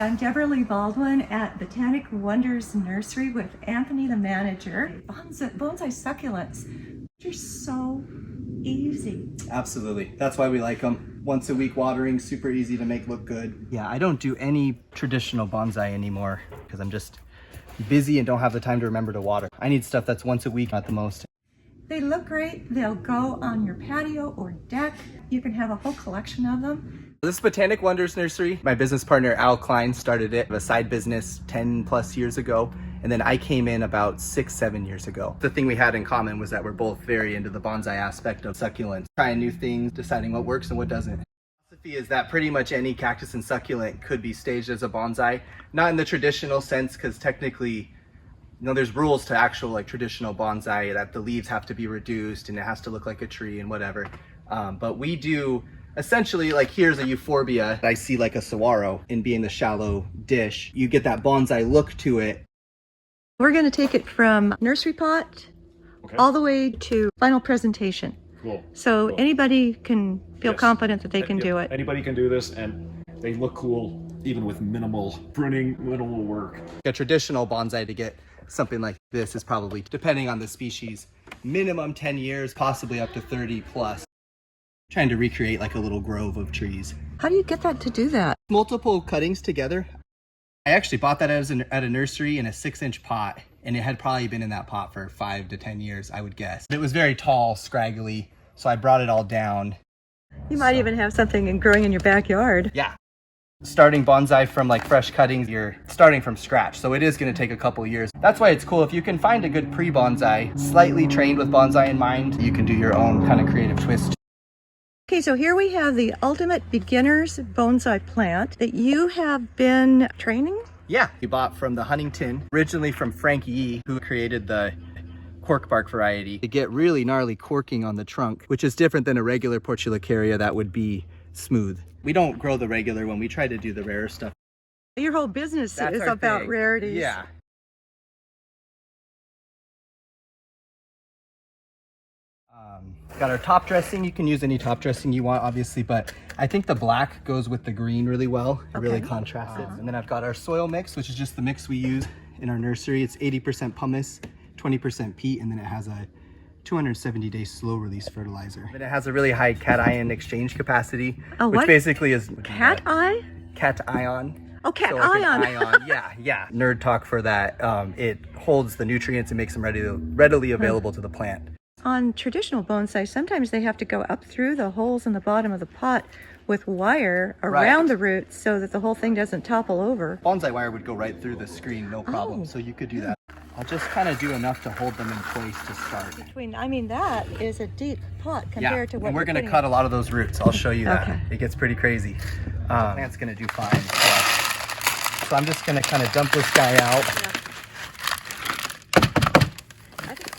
I'm Debra Baldwin at Botanic Wonders Nursery with Anthony, the manager. Bonsai succulents, they're so easy. Absolutely. That's why we like them. Once a week watering, super easy to make look good. Yeah, I don't do any traditional bonsai anymore because I'm just busy and don't have the time to remember to water. I need stuff that's once a week at the most. They look great. They'll go on your patio or deck. You can have a whole collection of them. This is Botanic Wonders Nursery. My business partner, Al Klein, started it, a side business 10 plus years ago. And then I came in about 6-7 years ago. The thing we had in common was that we're both very into the bonsai aspect of succulents, trying new things, deciding what works and what doesn't. The philosophy is that pretty much any cactus and succulent could be staged as a bonsai, not in the traditional sense, because technically, there's rules to actual like traditional bonsai that the leaves have to be reduced and it has to look like a tree and whatever. But we do essentially, like, here's a euphorbia. I see like a saguaro in being the shallow dish. You get that bonsai look to it. We're going to take it from nursery pot all the way to final presentation. Cool. So Cool. Anybody can feel confident that they can do it. Anybody can do this, and they look cool even with minimal pruning, minimal work. A traditional bonsai to get something like this is probably, depending on the species, minimum 10 years, possibly up to 30 plus. Trying to recreate like a little grove of trees. How do you get that to do that? Multiple cuttings together. I actually bought that at a nursery in a 6-inch pot, and it had probably been in that pot for 5 to 10 years, I would guess. It was very tall, scraggly, so I brought it all down. You might even have something growing in your backyard. Yeah. Starting bonsai from like fresh cuttings, you're starting from scratch, so it is going to take a couple years. That's why it's cool if you can find a good pre-bonsai, slightly trained with bonsai in mind, you can do your own kind of creative twist. Okay, so here we have the ultimate beginner's bonsai plant that you have been training. Yeah, we bought from the Huntington, originally from Frank Yee, who created the Cork Bark variety. To get really gnarly corking on the trunk, which is different than a regular Portulacaria that would be smooth. We don't grow the regular one, we try to do the rarer stuff. Your whole business That's is our about thing. rarities. Yeah. Got our top dressing. You can use any top dressing you want, obviously, but I think the black goes with the green really well. It really contrasts it. And then I've got our soil mix, which is just the mix we use in our nursery. It's 80% pumice, 20% peat, and then it has a 270-day slow release fertilizer. And it has a really high cation exchange capacity, which basically is cation. Oh, cation. Ion. Yeah. Nerd talk for that. It holds the nutrients and makes them readily available to the plant. On traditional bonsai, sometimes they have to go up through the holes in the bottom of the pot with wire around the roots so that the whole thing doesn't topple over. Bonsai wire would go right through the screen, no problem. So you could do that. I'll just kind of do enough to hold them in place to start. That is a deep pot compared to what and we're going to cut a lot of those roots. I'll show you that. It gets pretty crazy. Plant's going to do fine. So I'm just going to kind of dump this guy out.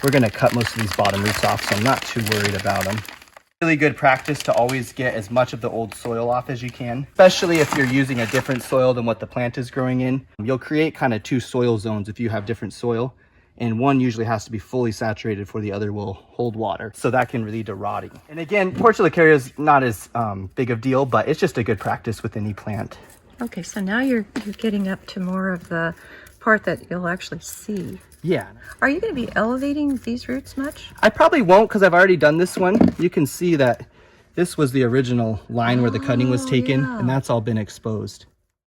We're going to cut most of these bottom roots off, so I'm not too worried about them. Really good practice to always get as much of the old soil off as you can, especially if you're using a different soil than what the plant is growing in. You'll create kind of two soil zones if you have different soil, and one usually has to be fully saturated for the other will hold water, so that can lead to rotting. And again, Portulacaria is not as big of a deal, but it's just a good practice with any plant. Okay, so now you're getting up to more of the part that you'll actually see. Yeah. Are you going to be elevating these roots much? I probably won't, because I've already done this one. You can see that this was the original line where the cutting was taken, and that's all been exposed.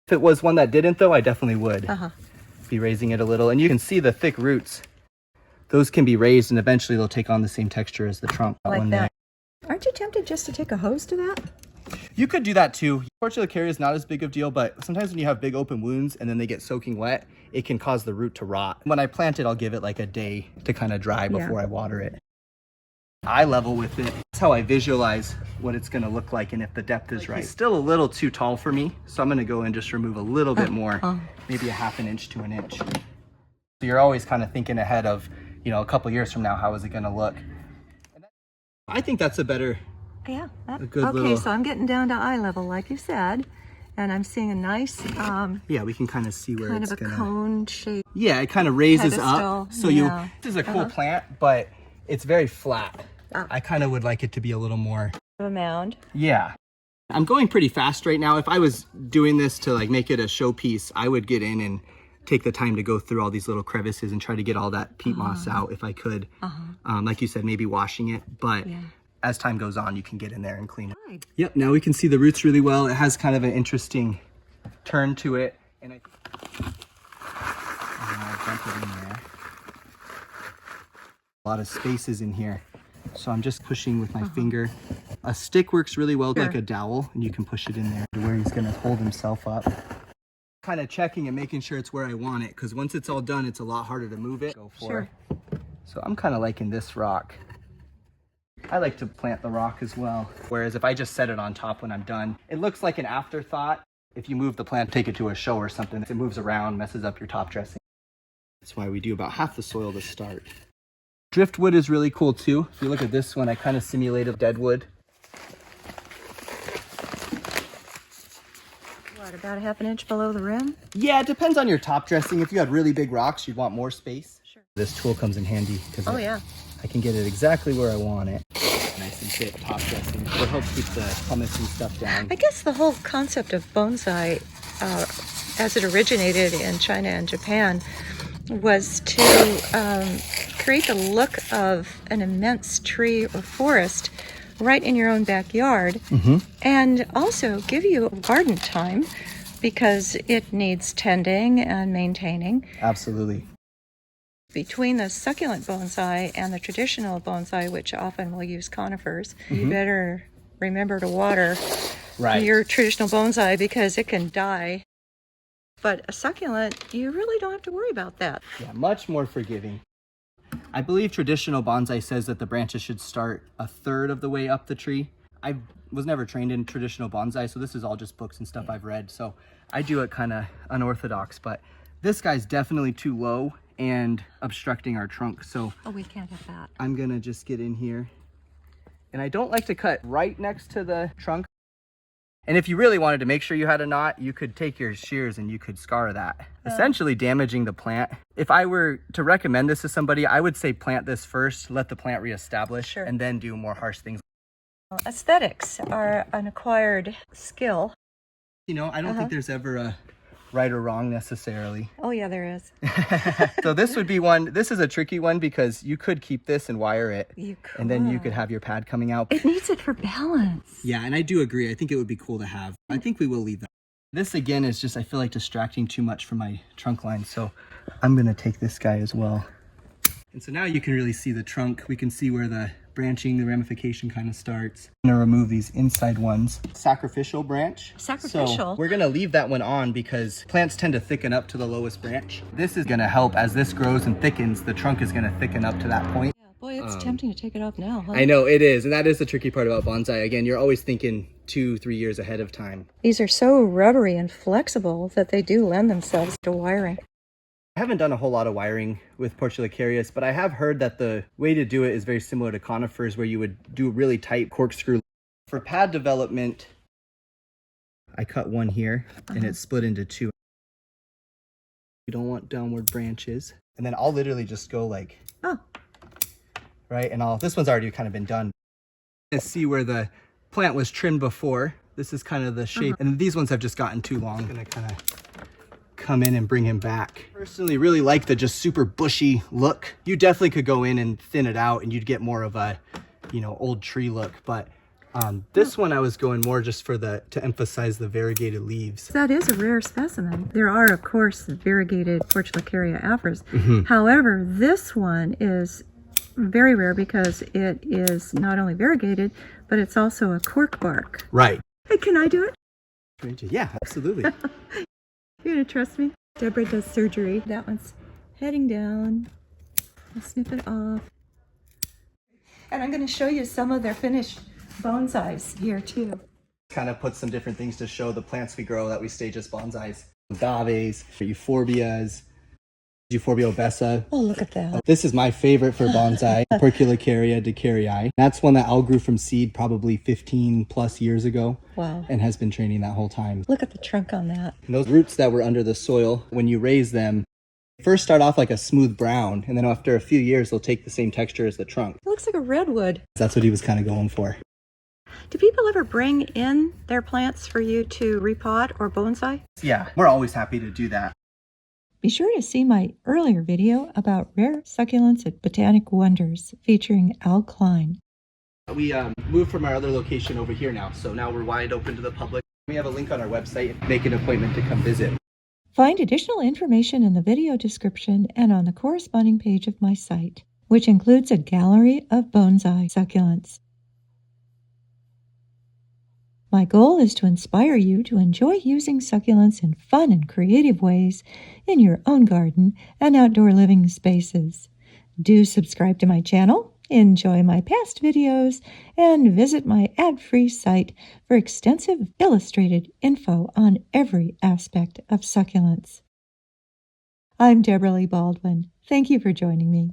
If it was one that didn't, though, I definitely would be raising it a little. And you can see the thick roots. Those can be raised, and eventually they'll take on the same texture as the trunk. Like that. Aren't you tempted just to take a hose to that? You could do that too. Portulacaria is not as big of a deal, but sometimes when you have big open wounds and then they get soaking wet, it can cause the root to rot. When I plant it, I'll give it like a day to kind of dry before I water it. Eye level with it. That's how I visualize what it's going to look like and if the depth is right. It's still a little too tall for me, so I'm going to go and just remove a little bit more, maybe a 1/2 inch to an inch. So you're always kind of thinking ahead of, a couple years from now, how is it going to look? I think that's a better... Yeah. Okay, so I'm getting down to eye level, like you said, and I'm seeing a nice yeah, we can kind of see where kind it's of a gonna cone shape. Yeah, it kind of raises pedestal. up. So this is a cool plant, but it's very flat. I kind of would like it to be a little more A mound. Yeah. I'm going pretty fast right now. If I was doing this to like make it a showpiece, I would get in and take the time to go through all these little crevices and try to get all that peat moss out if I could. Like you said, maybe washing it, but as time goes on, you can get in there and clean it. Yep, now we can see the roots really well. It has kind of an interesting turn to it. And I'll dump it in there. A lot of spaces in here. So I'm just pushing with my finger. A stick works really well, like a dowel, and you can push it in there to where he's gonna hold himself up. Kind of checking and making sure it's where I want it, because once it's all done, it's a lot harder to move it. Go for it. So I'm kind of liking this rock. I like to plant the rock as well. Whereas if I just set it on top when I'm done, it looks like an afterthought. If you move the plant, take it to a show or something, it moves around, messes up your top dressing. That's why we do about half the soil to start. Driftwood is really cool too. If you look at this one, I kind of simulated deadwood. What, about a half an inch below the rim? Yeah, it depends on your top dressing. If you had really big rocks, you'd want more space. Sure. This tool comes in handy because I can get it exactly where I want it. Nice and fit top dressing. It helps keep the pumice and stuff down. I guess the whole concept of bonsai, as it originated in China and Japan, was to create the look of an immense tree or forest right in your own backyard, and also give you garden time because it needs tending and maintaining. Absolutely. Between the succulent bonsai and the traditional bonsai, which often will use conifers, you better remember to water your traditional bonsai because it can die. But a succulent, you really don't have to worry about that. Yeah, much more forgiving. I believe traditional bonsai says that the branches should start a third of the way up the tree. I was never trained in traditional bonsai, so this is all just books and stuff I've read. So I do it kind of unorthodox, but this guy's definitely too low and obstructing our trunk. So we can't have that. I'm gonna just get in here. And I don't like to cut right next to the trunk. And if you really wanted to make sure you had a knot, you could take your shears and you could scar that, essentially damaging the plant. If I were to recommend this to somebody, I would say plant this first, let the plant reestablish, and then do more harsh things. Aesthetics are an acquired skill. You know, I don't think there's ever a right or wrong necessarily. Oh yeah, there is. So this would be one, this is a tricky one because you could keep this and wire it. You could. And then you could have your pad coming out. It needs it for balance. Yeah, and I do agree. I think it would be cool to have. I think we will leave that. This again is just, I feel like distracting too much from my trunk line. So I'm gonna take this guy as well. And so now you can really see the trunk. We can see where the branching, the ramification kind of starts. I'm gonna remove these inside ones. Sacrificial branch. Sacrificial. So we're gonna leave that one on because plants tend to thicken up to the lowest branch. This is gonna help as this grows and thickens, the trunk is gonna thicken up to that point. Yeah, boy, it's tempting to take it off now, huh? I know it is, and that is the tricky part about bonsai. Again, you're always thinking 2-3 years ahead of time. These are so rubbery and flexible that they do lend themselves to wiring. I haven't done a whole lot of wiring with Portulacaria, but I have heard that the way to do it is very similar to conifers, where you would do a really tight corkscrew. For pad development, I cut one here and it's split into two. You don't want downward branches. And then I'll literally just go like, right? And this one's already kind of been done. Let's see where the plant was trimmed before. This is kind of the shape. And these ones have just gotten too long. I'm gonna kind of come in and bring him back. Personally really like the just super bushy look. You definitely could go in and thin it out and you'd get more of a, you know, old tree look. But this one I was going more just for to emphasize the variegated leaves. That is a rare specimen. There are, of course, variegated Portulacaria afras. However, this one is very rare because it is not only variegated, but it's also a cork bark. Right. Hey, can I do it? Yeah, absolutely. You're gonna trust me? Debra does surgery. That one's heading down. I'll snip it off. And I'm gonna show you some of their finished bonsais here too. Kind of put some different things to show the plants we grow that we stage as bonsais. Agaves, euphorbias, Euphorbia obesa. Oh, look at that. This is my favorite for bonsai, Portulacaria decarii. That's one that Al grew from seed probably 15 plus years ago. Wow. And has been training that whole time. Look at the trunk on that. And those roots that were under the soil, when you raise them, first start off like a smooth brown, and then after a few years, they'll take the same texture as the trunk. It looks like a redwood. That's what he was kind of going for. Do people ever bring in their plants for you to repot or bonsai? Yeah, we're always happy to do that. Be sure to see my earlier video about rare succulents at Botanic Wonders featuring Al Klein. We moved from our other location over here now, so now we're wide open to the public. We have a link on our website. Make an appointment to come visit. Find additional information in the video description and on the corresponding page of my site, which includes a gallery of bonsai succulents. My goal is to inspire you to enjoy using succulents in fun and creative ways in your own garden and outdoor living spaces. Do subscribe to my channel, enjoy my past videos, and visit my ad-free site for extensive illustrated info on every aspect of succulents. I'm Debra Baldwin. Thank you for joining me.